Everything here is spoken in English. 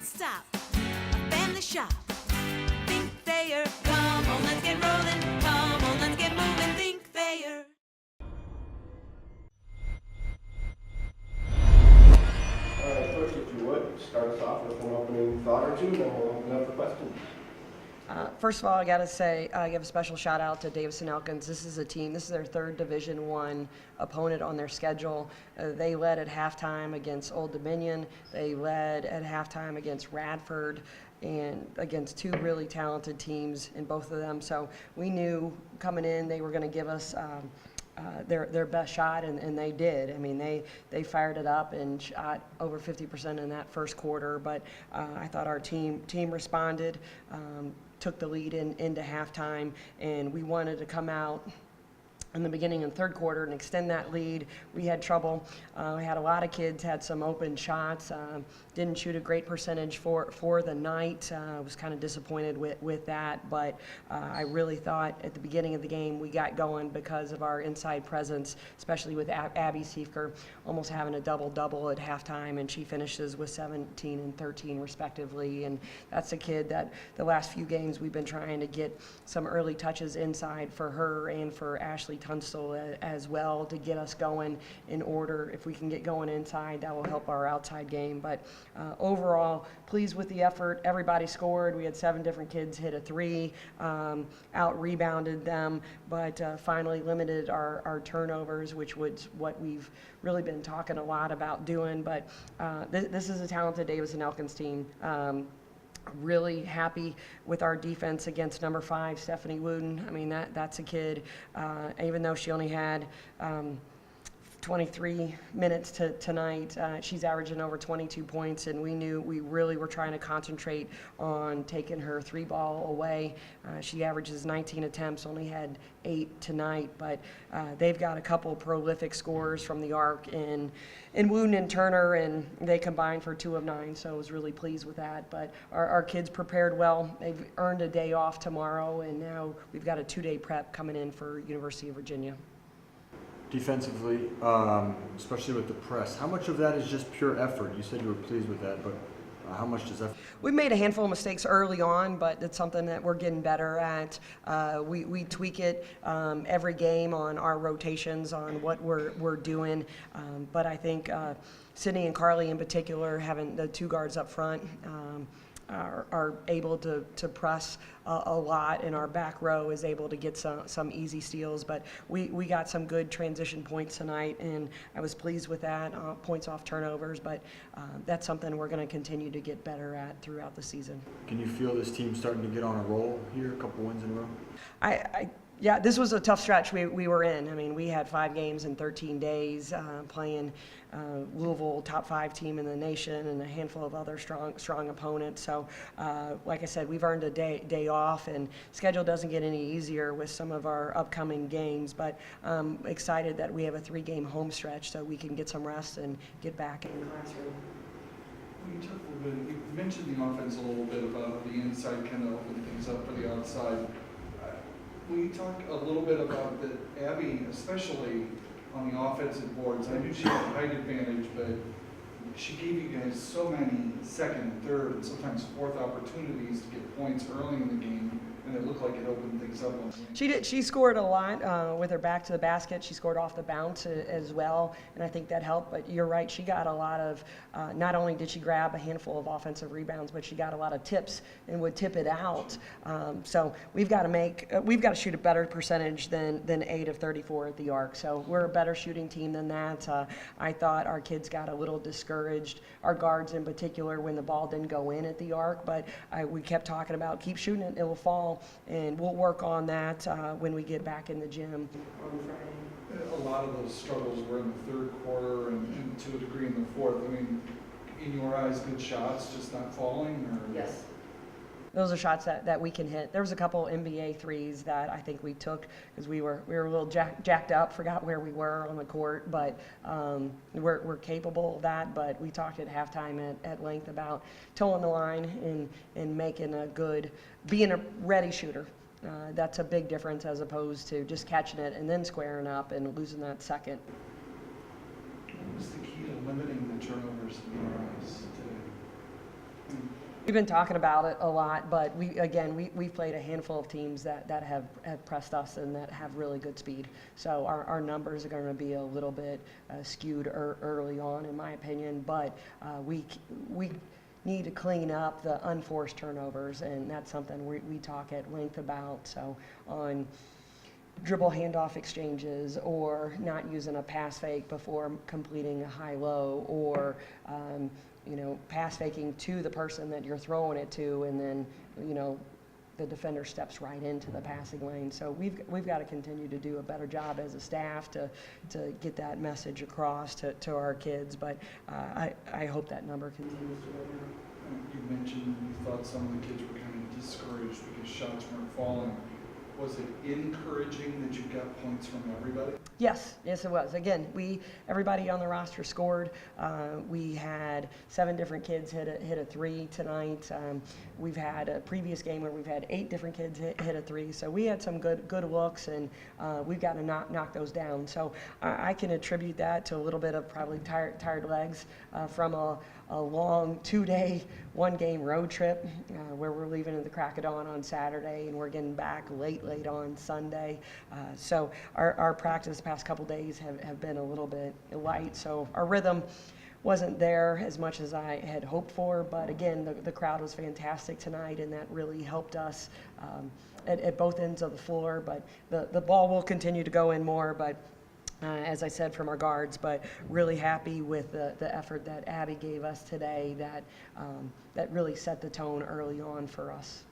stop. A family shop. Think Thayer. Come on, let's get rolling. Come on, let's get moving. Think Thayer. All right, Coach, if you would, start us off with an opening thought or two, and then we'll open up for questions. First of all, I got to say, give a special shout out to Davison Elkins. This is a team, this is their third Division I opponent on their schedule. They led at halftime against Old Dominion. They led at halftime against Radford and against two really talented teams in both of them. So we knew coming in they were going to give us their best shot, and they did. I mean, they fired it up and shot over 50% in that first quarter, but I thought our team responded, took the lead into halftime, and we wanted to come out in the beginning of the third quarter and extend that lead. We had trouble. We had a lot of kids had some open shots. Didn't shoot a great percentage for the night. I was kind of disappointed with that, but I really thought at the beginning of the game we got going because of our inside presence, especially with Abby Siefker almost having a double-double at halftime, and she finishes with 17 and 13 respectively. And that's a kid that the last few games we've been trying to get some early touches inside for her and for Ashley Tunstall as well to get us going in order. If we can get going inside, that will help our outside game. But overall, pleased with the effort. Everybody scored. We had 7 different kids hit a 3, out-rebounded them, but finally limited our turnovers, which was what we've really been talking a lot about doing. But this is a talented Davison Elkins team. Really happy with our defense against number 5, Stephanie Wooden. I mean, that's a kid, even though she only had 23 minutes tonight, she's averaging over 22 points, and we knew we really were trying to concentrate on taking her 3-ball away. She averages 19 attempts, only had 8 tonight, but they've got a couple prolific scorers from the arc in Wooden and Turner, and they combined for 2 of 9, so I was really pleased with that. But our kids prepared well. They've earned a day off tomorrow, and now we've got a 2-day prep coming in for University of Virginia. Defensively, especially with the press, how much of that is just pure effort? You said you were pleased with that, but how much does that? We made a handful of mistakes early on, but it's something that we're getting better at. We tweak it every game on our rotations, on what we're doing. But I think Sydney and Carly in particular, having the 2 guards up front, are able to press a lot, and our back row is able to get some easy steals. But we got some good transition points tonight, and I was pleased with that, points off turnovers. But that's something we're going to continue to get better at throughout the season. Can you feel this team starting to get on a roll here, a couple wins in a row? Yeah, this was a tough stretch we were in. I mean, we had 5 games in 13 days, playing Louisville, top 5 team in the nation, and a handful of other strong opponents. So, like I said, we've earned a day off, and schedule doesn't get any easier with some of our upcoming games. But I'm excited that we have a 3-game home stretch so we can get some rest and get back in the classroom. You mentioned the offense a little bit about the inside kind of opening things up for the outside. Will you talk a little bit about that Abby, especially on the offensive boards? I knew she had a height advantage, but she gave you guys so many second, third, and sometimes fourth opportunities to get points early in the game, and it looked like it opened things up. She did. She scored a lot with her back to the basket. She scored off the bounce as well, and I think that helped. But you're right. She got a lot of. Not only did she grab a handful of offensive rebounds, but she got a lot of tips and would tip it out. So we've got to shoot a better percentage than 8 of 34 at the arc. So we're a better shooting team than that. I thought our kids got a little discouraged, our guards in particular, when the ball didn't go in at the arc. But we kept talking about keep shooting it, it will fall, and we'll work on that when we get back in the gym on Friday. A lot of those struggles were in the third quarter and to a degree in the fourth. I mean, in your eyes, good shots, just not falling? Or? Yes. Those are shots that we can hit. There was a couple NBA threes that I think we took because we were a little jacked up, forgot where we were on the court, but we're capable of that. But we talked at halftime at length about toeing the line and being a ready shooter. That's a big difference as opposed to just catching it and then squaring up and losing that second. What was the key to limiting the turnovers in your eyes today? We've been talking about it a lot, but we've played a handful of teams that have pressed us and that have really good speed. So our numbers are going to be a little bit skewed early on, in my opinion, but we need to clean up the unforced turnovers, and that's something we talk at length about. So on dribble handoff exchanges, or not using a pass fake before completing a high-low, or pass faking to the person that you're throwing it to, and then the defender steps right into the passing lane. So we've got to continue to do a better job as a staff to get that message across to our kids. But I hope that number continues to go down. You mentioned you thought some of the kids were kind of discouraged because shots weren't falling. Was it encouraging that you got points from everybody? Yes, it was. Again, everybody on the roster scored. We had 7 different kids hit a 3 tonight. We've had a previous game where we've had 8 different kids hit a 3. So we had some good looks, and we've got to knock those down. So I can attribute that to a little bit of probably tired legs from a long 2-day, 1-game road trip where we're leaving at the crack of dawn on Saturday and we're getting back late on Sunday. So our practice the past couple days have been a little bit light. So our rhythm wasn't there as much as I had hoped for. But again, the crowd was fantastic tonight, and that really helped us at both ends of the floor. But the ball will continue to go in more. But as I said, from our guards, but really happy with the effort that Abby gave us today that really set the tone early on for us.